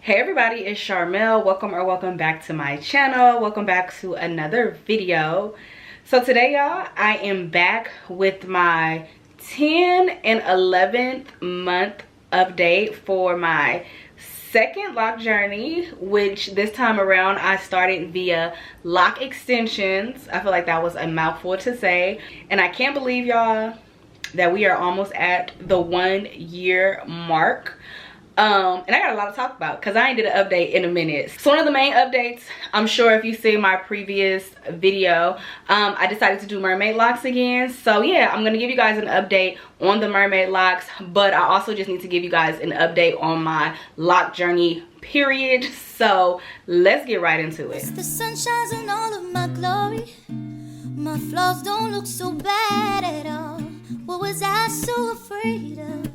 Hey everybody, it's Sharmel. Welcome back to my channel. Welcome back to another video. So today, y'all, I am back with my 10 and 11th month update for my second lock journey, which this time around I started via Loc Extensions. I feel like that was a mouthful to say, and I can't believe, y'all, that we are almost at the 1 year mark. And I got a lot to talk about because I ain't did an update in a minute. So one of the main updates, I'm sure if you see my previous video, I decided to do mermaid locks again. So yeah, I'm gonna give you guys an update on the mermaid locks, but I also just need to give you guys an update on my lock journey period. So let's get right into it. The sun shines on all of my glory. My flaws don't look so bad at all. What was I so afraid of?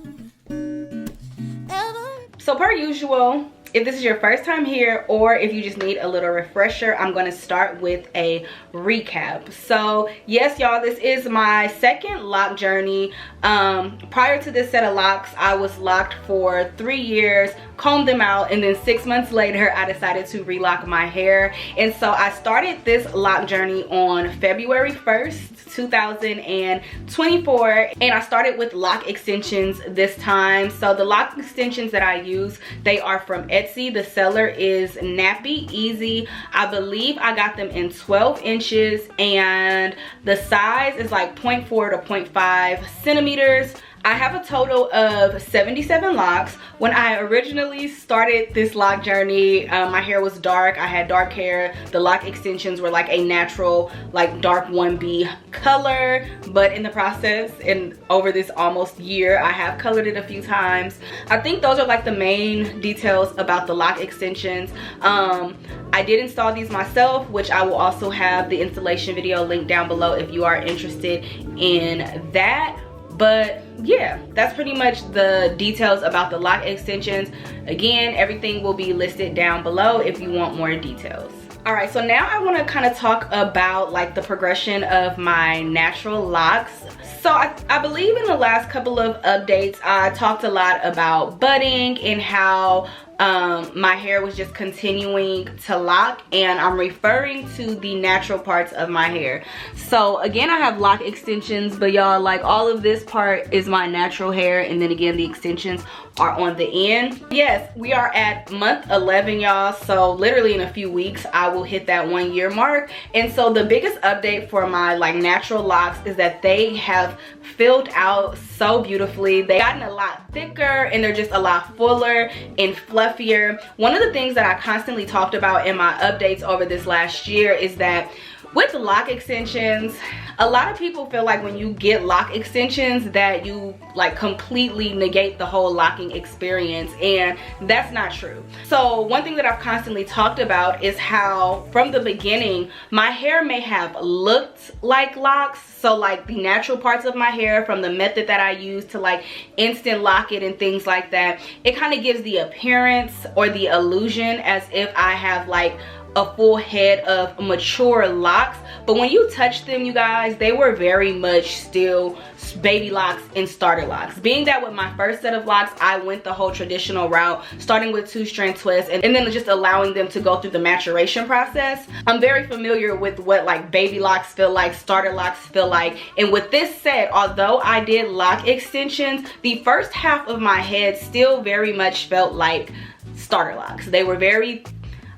So per usual, if this is your first time here or if you just need a little refresher, I'm going to start with a recap. So yes, y'all, this is my second lock journey. Prior to this set of locks, I was locked for 3 years, combed them out, and then 6 months later I decided to relock my hair. And so I started this lock journey on February 1st 2024, and I started with Loc Extensions this time. So the Loc Extensions that I use, they are from Etsy. The seller is Nappy Easy. I believe I got them in 12 inches, and the size is like 0.4 to 0.5 centimeters. I have a total of 77 locks. When I originally started this lock journey, my hair was dark. I had dark hair. The Loc Extensions were like a natural, like dark 1B color. But in the process, and over this almost year, I have colored it a few times. I think those are like the main details about the Loc Extensions. I did install these myself, which I will also have the installation video linked down below if you are interested in that. But yeah, that's pretty much the details about the Loc Extensions. Again, everything will be listed down below if you want more details. All right, so now I want to kind of talk about like the progression of my natural locks. So I believe in the last couple of updates, I talked a lot about budding and how my hair was just continuing to lock, and I'm referring to the natural parts of my hair. So again, I have Loc Extensions, but y'all, like all of this part is my natural hair, and then again the extensions are on the end. Yes, we are at month 11, y'all, so literally in a few weeks I will hit that 1 year mark. And so the biggest update for my like natural locks is that they have filled out so beautifully. They've gotten a lot thicker and they're just a lot fuller and fluffier. One of the things that I constantly talked about in my updates over this last year is that with Loc Extensions, a lot of people feel like when you get Loc Extensions that you like completely negate the whole locking experience, and that's not true. So one thing that I've constantly talked about is how from the beginning my hair may have looked like locks. So like the natural parts of my hair, from the method that I use to like instant lock it and things like that, it kind of gives the appearance or the illusion as if I have like a full head of mature locks. But when you touch them, you guys, they were very much still baby locks and starter locks. Being that with my first set of locks, I went the whole traditional route, starting with 2-strand twists and then just allowing them to go through the maturation process. I'm very familiar with what like baby locks feel like, starter locks feel like. And with this set, although I did Loc Extensions, the first half of my head still very much felt like starter locks. They were very,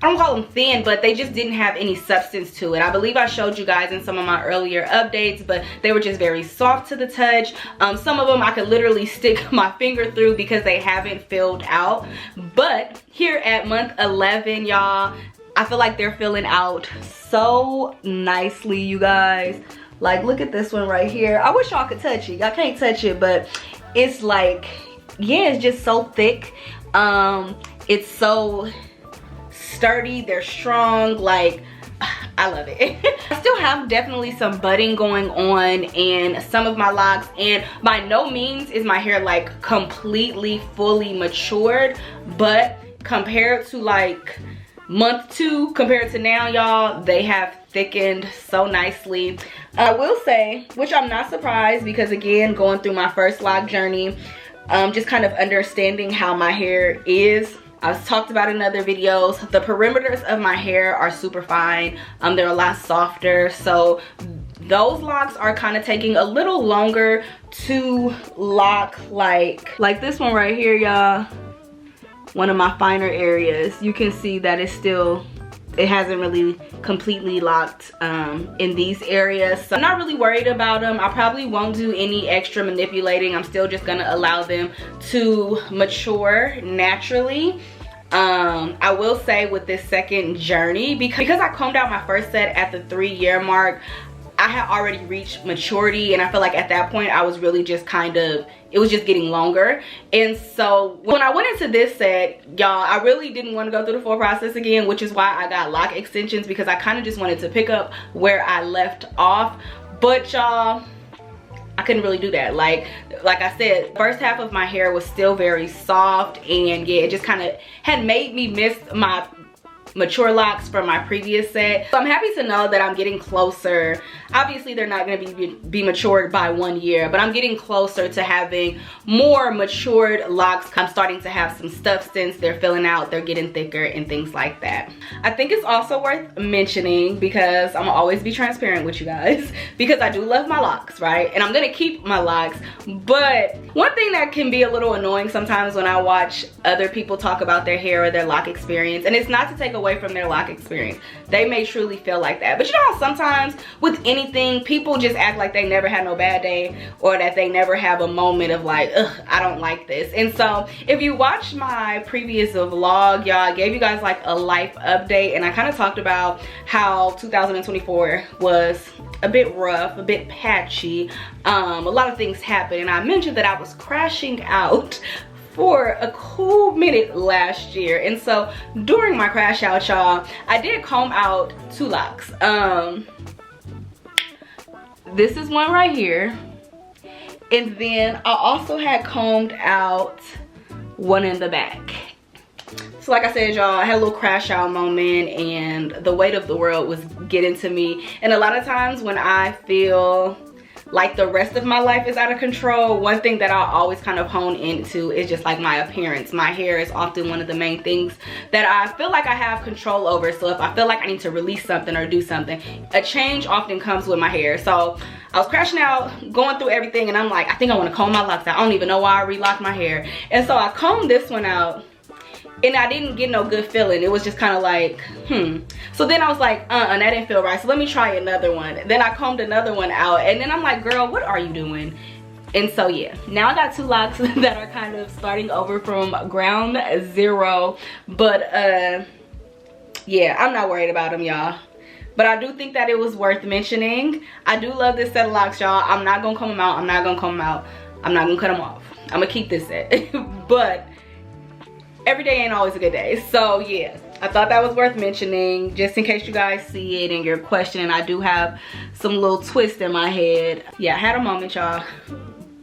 I don't call them thin, but they just didn't have any substance to it. I believe I showed you guys in some of my earlier updates, but they were just very soft to the touch. Some of them I could literally stick my finger through because they haven't filled out. But here at month 11, y'all, I feel like they're filling out so nicely, you guys. Like, look at this one right here. I wish y'all could touch it. Y'all can't touch it, but it's like, yeah, it's just so thick. It's so sturdy, they're strong, like I love it. I still have definitely some budding going on in some of my locks, and by no means is my hair like completely fully matured, but compared to like month 2 compared to now, y'all, they have thickened so nicely. I will say, which I'm not surprised, because again, going through my first lock journey, just kind of understanding how my hair is I've talked about in other videos, the perimeters of my hair are super fine. They're a lot softer, so those locks are kind of taking a little longer to lock, like this one right here, y'all. One of my finer areas, you can see that it's still, it hasn't really completely locked in these areas. So I'm not really worried about them. I probably won't do any extra manipulating. I'm still just gonna allow them to mature naturally. I will say with this second journey, because I combed out my first set at the 3-year mark, I had already reached maturity, and I feel like at that point I was really just kind of, it was just getting longer. And so when I went into this set, y'all, I really didn't want to go through the full process again, which is why I got lock extensions, because I kind of just wanted to pick up where I left off. But y'all, I couldn't really do that. Like I said, first half of my hair was still very soft, and yeah, it just kind of had made me miss my mature locks from my previous set. So I'm happy to know that I'm getting closer. Obviously they're not going to be matured by 1 year, but I'm getting closer to having more matured locks. I'm starting to have some substance. They're filling out, they're getting thicker and things like that. I think it's also worth mentioning, because I'm gonna always be transparent with you guys, because I do love my locks, right? And I'm gonna keep my locks. But one thing that can be a little annoying sometimes when I watch other people talk about their hair or their lock experience, and it's not to take away from their lock experience, they may truly feel like that, but you know how sometimes with anything people just act like they never had no bad day, or that they never have a moment of like, ugh, I don't like this. And so if you watched my previous vlog, y'all, I gave you guys like a life update, and I kind of talked about how 2024 was a bit rough, a bit patchy. A lot of things happened, and I mentioned that I was crashing out for a cool minute last year. And so during my crash out, y'all, I did comb out 2 locks. This is one right here, and then I also had combed out one in the back. So like I said, y'all, I had a little crash out moment, and the weight of the world was getting to me. And a lot of times when I feel like the rest of my life is out of control, one thing that I always kind of hone into is just like my appearance. My hair is often one of the main things that I feel like I have control over. So if I feel like I need to release something or do something, a change often comes with my hair. So I was crashing out, going through everything, and I'm like, I think I want to comb my locks out. I don't even know why I relocked my hair. And so I combed this one out, and I didn't get no good feeling. It was just kind of like, So then I was like, that didn't feel right. So let me try another one. Then I combed another one out, and then I'm like, girl, what are you doing? And so yeah, now I got 2 locks that are kind of starting over from ground zero. But yeah, I'm not worried about them, y'all. But I do think that it was worth mentioning. I do love this set of locks, y'all. I'm not gonna comb them out. I'm not gonna comb them out. I'm not gonna cut them off. I'm gonna keep this set. But every day ain't always a good day. So yeah, I thought that was worth mentioning, just in case you guys see it and you're questioning. I do have some little twists in my head. Yeah, I had a moment, y'all,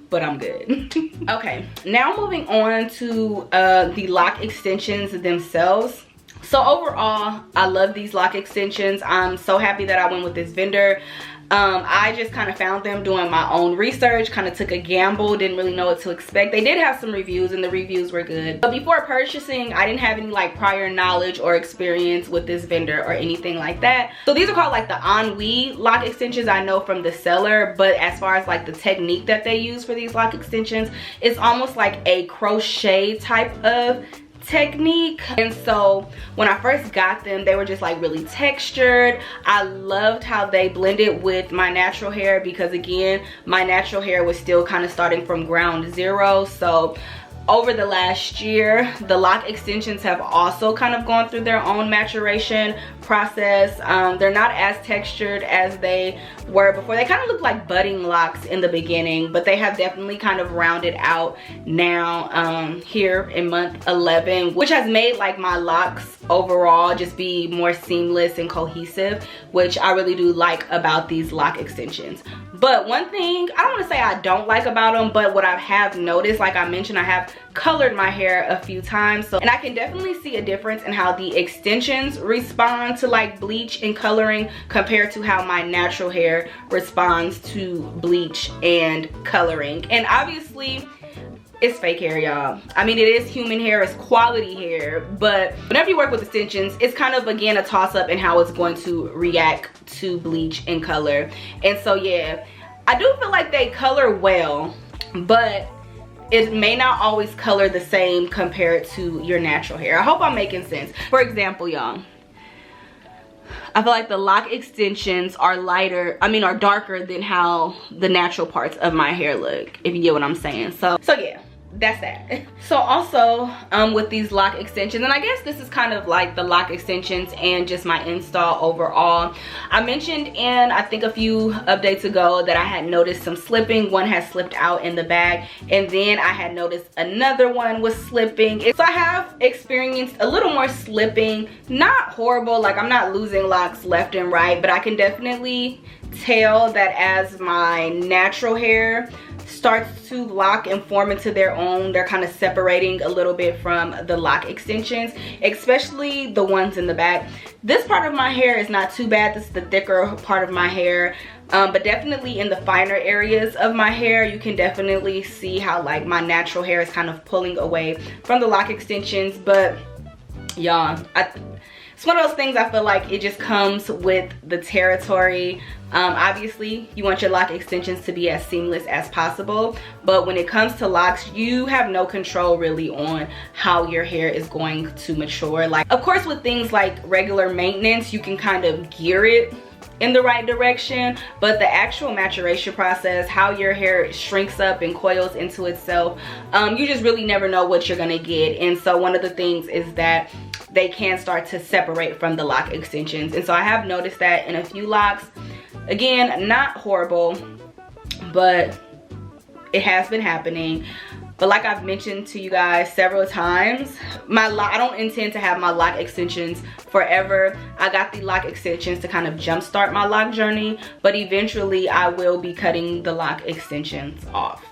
but I'm good. Okay, now moving on to the lock extensions themselves. So overall, I love these lock extensions. I'm so happy that I went with this vendor. I just kind of found them doing my own research, kind of took a gamble, didn't really know what to expect. They did have some reviews, and the reviews were good. But before purchasing, I didn't have any like prior knowledge or experience with this vendor or anything like that. So these are called like the Anwi lock extensions, I know from the seller. But as far as like the technique that they use for these lock extensions, it's almost like a crochet type of technique. And so when I first got them, they were just like really textured. I loved how they blended with my natural hair, because again, my natural hair was still kind of starting from ground zero. So over the last year, the lock extensions have also kind of gone through their own maturation process. They're not as textured as they were before. They kind of look like budding locks in the beginning, but they have definitely kind of rounded out now here in month 11, which has made like my locks overall just be more seamless and cohesive, which I really do like about these lock extensions. But one thing, I don't want to say I don't like about them, but what I have noticed, like I mentioned, I have colored my hair a few times, and I can definitely see a difference in how the extensions respond to like bleach and coloring compared to how my natural hair responds to bleach and coloring. And obviously it's fake hair, y'all. I mean, it is human hair, it's quality hair, but whenever you work with extensions, it's kind of, again, a toss-up in how it's going to react to bleach and color. And so, yeah, I do feel like they color well, but it may not always color the same compared to your natural hair. I hope I'm making sense. For example, y'all, I feel like the Loc Extensions are are darker than how the natural parts of my hair look, if you get what I'm saying. So yeah, that's that. So also with these Loc Extensions, and I guess this is kind of like the Loc Extensions and just my install overall. I mentioned in, I think, a few updates ago that I had noticed some slipping. One had slipped out in the bag, and then I had noticed another one was slipping. So I have experienced a little more slipping. Not horrible, like I'm not losing locks left and right, but I can definitely tell that as my natural hair starts to lock and form into their own, they're kind of separating a little bit from the Loc Extensions, especially the ones in the back. This part of my hair is not too bad. This is the thicker part of my hair, but definitely in the finer areas of my hair, you can definitely see how like my natural hair is kind of pulling away from the Loc Extensions. But y'all, it's one of those things, I feel like it just comes with the territory. Obviously, you want your Loc Extensions to be as seamless as possible, but when it comes to locks, you have no control really on how your hair is going to mature. Like, of course, with things like regular maintenance, you can kind of gear it in the right direction, but the actual maturation process, how your hair shrinks up and coils into itself, you just really never know what you're gonna get. And so one of the things is that they can start to separate from the Loc Extensions. And so I have noticed that in a few locks. Again, not horrible, but it has been happening. But like I've mentioned to you guys several times, I don't intend to have my Loc Extensions forever. I got the Loc Extensions to kind of jumpstart my lock journey, but eventually I will be cutting the Loc Extensions off.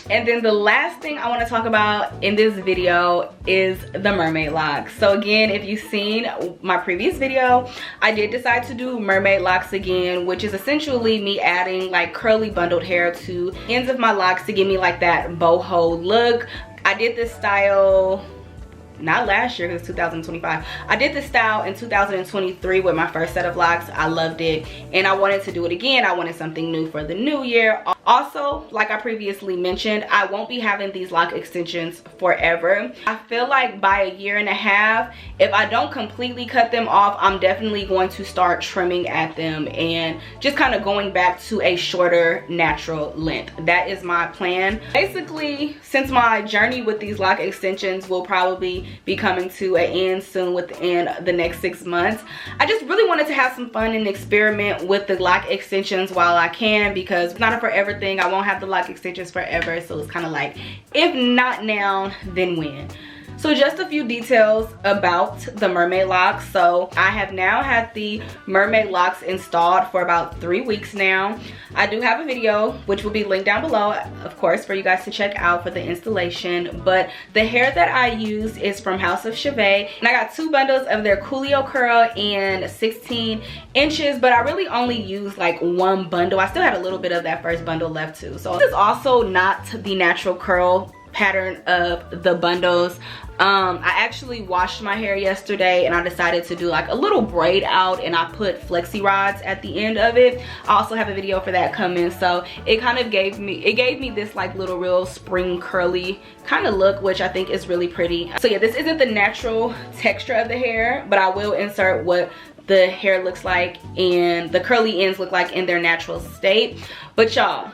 And then the last thing I want to talk about in this video is the mermaid locks. So again, if you've seen my previous video, I did decide to do mermaid locks again, which is essentially me adding like curly bundled hair to ends of my locks to give me like that boho look. I did this style not last year, because it's 2025. I did this style in 2023 with my first set of locks. I loved it and I wanted to do it again. I wanted something new for the new year. Also, like I previously mentioned, I won't be having these Loc Extensions forever. I feel like by a year and a half, if I don't completely cut them off, I'm definitely going to start trimming at them and just kind of going back to a shorter natural length. That is my plan. Basically, since my journey with these Loc Extensions will probably be coming to an end soon within the next 6 months, I just really wanted to have some fun and experiment with the Loc Extensions while I can, because it's not a forever thing. I won't have the Loc Extensions forever, so it's kind of like, if not now, then when? So just a few details about the mermaid locks. So I have now had the mermaid locks installed for about 3 weeks now. I do have a video, which will be linked down below, of course, for you guys to check out for the installation. But the hair that I use is from House of Chevy, and I got 2 bundles of their Coolio Curl in 16 inches, but I really only used like 1 bundle. I still had a little bit of that first bundle left too. So this is also not the natural curl pattern of the bundles. I actually washed my hair yesterday and I decided to do like a little braid out, and I put flexi rods at the end of it. I also have a video for that coming. So it kind of gave me this like little real spring curly kind of look, which I think is really pretty. So yeah, this isn't the natural texture of the hair, but I will insert what the hair looks like and the curly ends look like in their natural state. But y'all,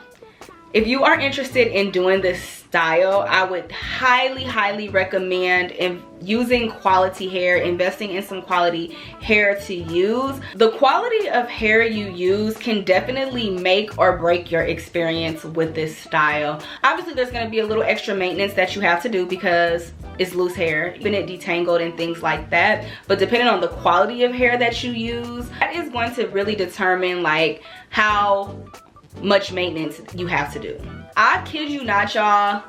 if you are interested in doing this style, I would highly recommend using quality hair, investing in some quality hair to use. The quality of hair you use can definitely make or break your experience with this style. Obviously, there's going to be a little extra maintenance that you have to do because it's loose hair, even it detangled and things like that. But depending on the quality of hair that you use, that is going to really determine like how much maintenance you have to do. I kid you not, y'all,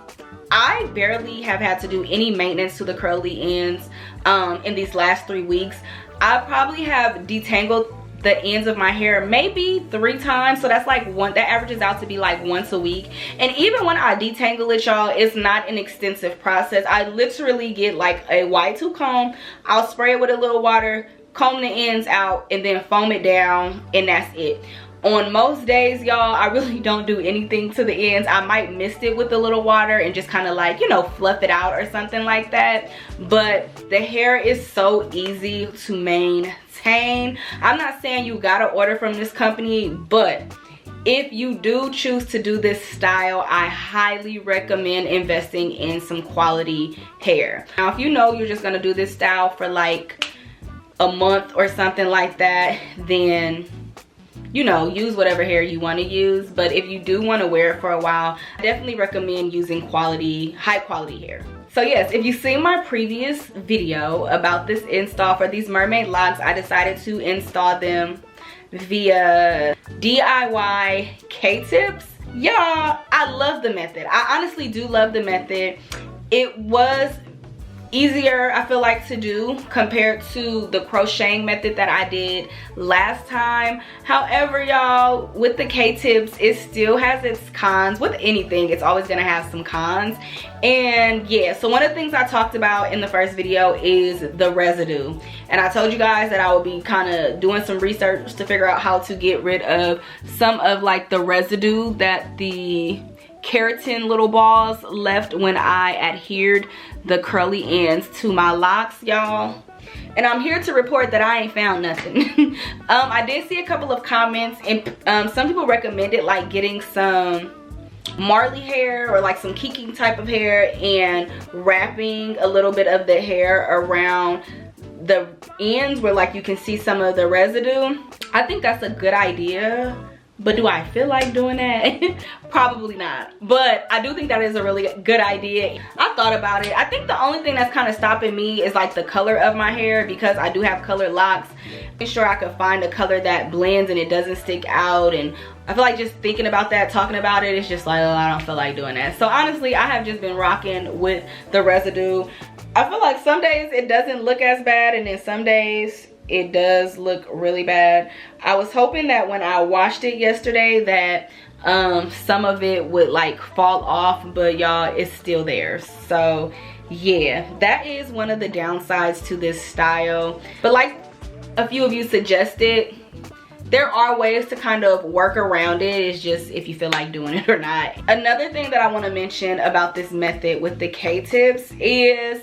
I barely have had to do any maintenance to the curly ends in these last 3 weeks. I probably have detangled the ends of my hair maybe 3 times, so that's like that averages out to be like once a week. And even when I detangle it, y'all, it's not an extensive process. I literally get like a wide tooth comb, I'll spray it with a little water, comb the ends out, and then foam it down, and that's it. On most days, y'all, I really don't do anything to the ends. I might mist it with a little water and just kind of like, you know, fluff it out or something like that. But the hair is so easy to maintain. I'm not saying you gotta order from this company, but if you do choose to do this style, I highly recommend investing in some quality hair. Now, if you know you're just gonna do this style for like a month or something like that, then, you know, use whatever hair you want to use. But if you do want to wear it for a while, I definitely recommend using high quality hair. So yes, if you've seen my previous video about this install for these mermaid locks, I decided to install them via DIY K-tips. Y'all, I love the method. I honestly do love the method. It was easier, I feel like, to do compared to the crocheting method that I did last time. However, y'all, with the K-tips, it still has its cons. With anything, it's always gonna have some cons. And yeah, so one of the things I talked about in the first video is the residue. And I told you guys that I would be kind of doing some research to figure out how to get rid of some of like the residue that the keratin little balls left when I adhered the curly ends to my locks, y'all. And I'm here to report that I ain't found nothing. I did see a couple of comments, and some people recommended like getting some Marley hair or like some Kiki type of hair and wrapping a little bit of the hair around the ends where like you can see some of the residue. I think that's a good idea. But do I feel like doing that? Probably not. But I do think that is a really good idea. I thought about it. I think the only thing that's kind of stopping me is like the color of my hair, because I do have colored locks. Make sure I could find a color that blends and it doesn't stick out. And I feel like just thinking about that, talking about it, it's just like, oh, I don't feel like doing that. So honestly, I have just been rocking with the residue. I feel like some days it doesn't look as bad, and then some days it does look really bad. I was hoping that when I washed it yesterday that some of it would like fall off, but y'all, it's still there. So yeah, that is one of the downsides to this style. But like a few of you suggested, there are ways to kind of work around it. It's just if you feel like doing it or not. Another thing that I want to mention about this method with the K-tips is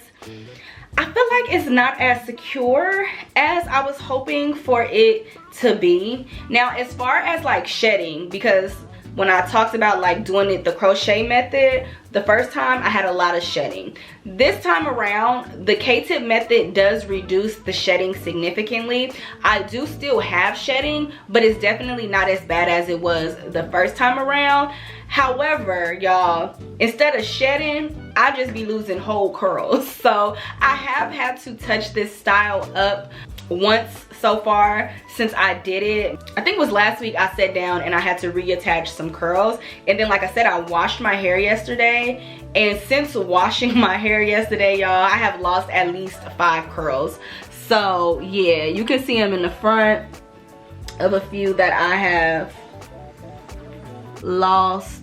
I feel like it's not as secure as I was hoping for it to be. Now, as far as like shedding, because when I talked about like doing it the crochet method, the first time I had a lot of shedding. This time around, the K-tip method does reduce the shedding significantly. I do still have shedding, but it's definitely not as bad as it was the first time around. However, y'all, instead of shedding, I just be losing whole curls. So I have had to touch this style up once so far since I did it. I think it was last week I sat down and I had to reattach some curls. And then like I said, I washed my hair yesterday. And since washing my hair yesterday, y'all, I have lost at least 5 curls. So yeah, you can see them in the front of a few that I have lost.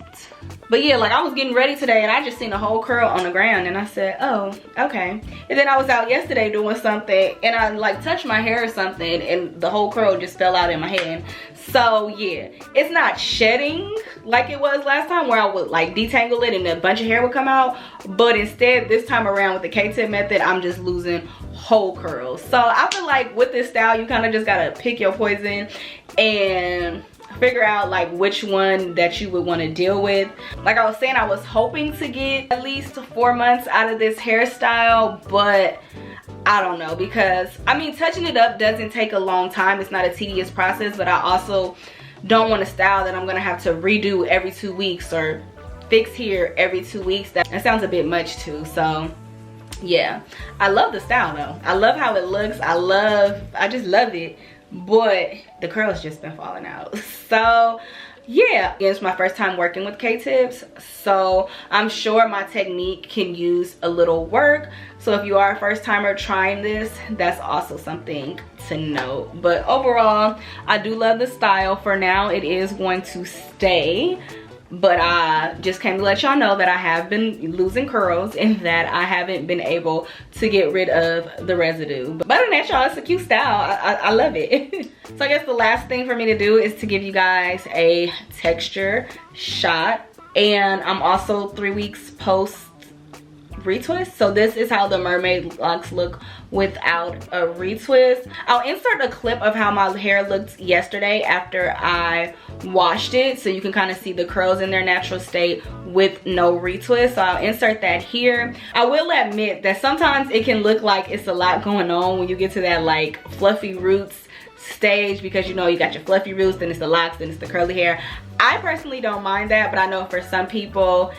But yeah, like I was getting ready today and I just seen a whole curl on the ground and I said, oh, okay. And then I was out yesterday doing something and I like touched my hair or something and the whole curl just fell out in my hand. So yeah, it's not shedding like it was last time where I would like detangle it and a bunch of hair would come out. But instead, this time around with the K-tip method, I'm just losing whole curls. So I feel like with this style, you kind of just gotta pick your poison and figure out like which one that you would want to deal with. Like I was saying, I was hoping to get at least 4 months out of this hairstyle, but I don't know, because I mean, touching it up doesn't take a long time. It's not a tedious process, but I also don't want a style that I'm gonna have to redo every 2 weeks or fix here every 2 weeks. That sounds a bit much too. So yeah, I love the style though. I love how it looks. I just love it. But the curls just been falling out. So yeah, it's my first time working with K-tips, so I'm sure my technique can use a little work. So if you are a first timer trying this, that's also something to note. But overall, I do love the style. For now, it is going to stay. But I just came to let y'all know that I have been losing curls and that I haven't been able to get rid of the residue. But other than that, y'all, it's a cute style. I love it. So I guess the last thing for me to do is to give you guys a texture shot. And I'm also 3 weeks post retwist. So this is how the mermaid locks look without a retwist. I'll insert a clip of how my hair looked yesterday after I washed it, so you can kind of see the curls in their natural state with no retwist. So I'll insert that here. I will admit that sometimes it can look like it's a lot going on when you get to that like fluffy roots stage, because you know you got your fluffy roots, then it's the locks, then it's the curly hair. I personally don't mind that, but I know for some people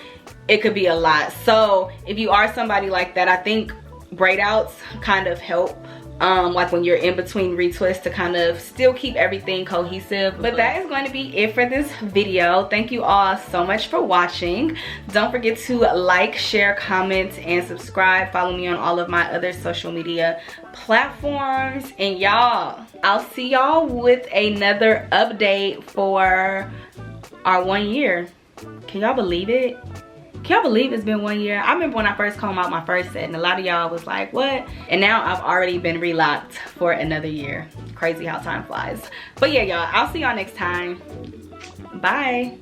it could be a lot. So if you are somebody like that, I think braid outs kind of help, like when you're in between retwists, to kind of still keep everything cohesive. But that is going to be it for this video. Thank you all so much for watching. Don't forget to like, share, comment, and subscribe. Follow me on all of my other social media platforms. And y'all, I'll see y'all with another update for our 1 year. Can y'all believe it? Can y'all believe it's been 1 year? I remember when I first came out my first set and a lot of y'all was like, what? And now I've already been relocked for another year. Crazy how time flies. But yeah, y'all, I'll see y'all next time. Bye.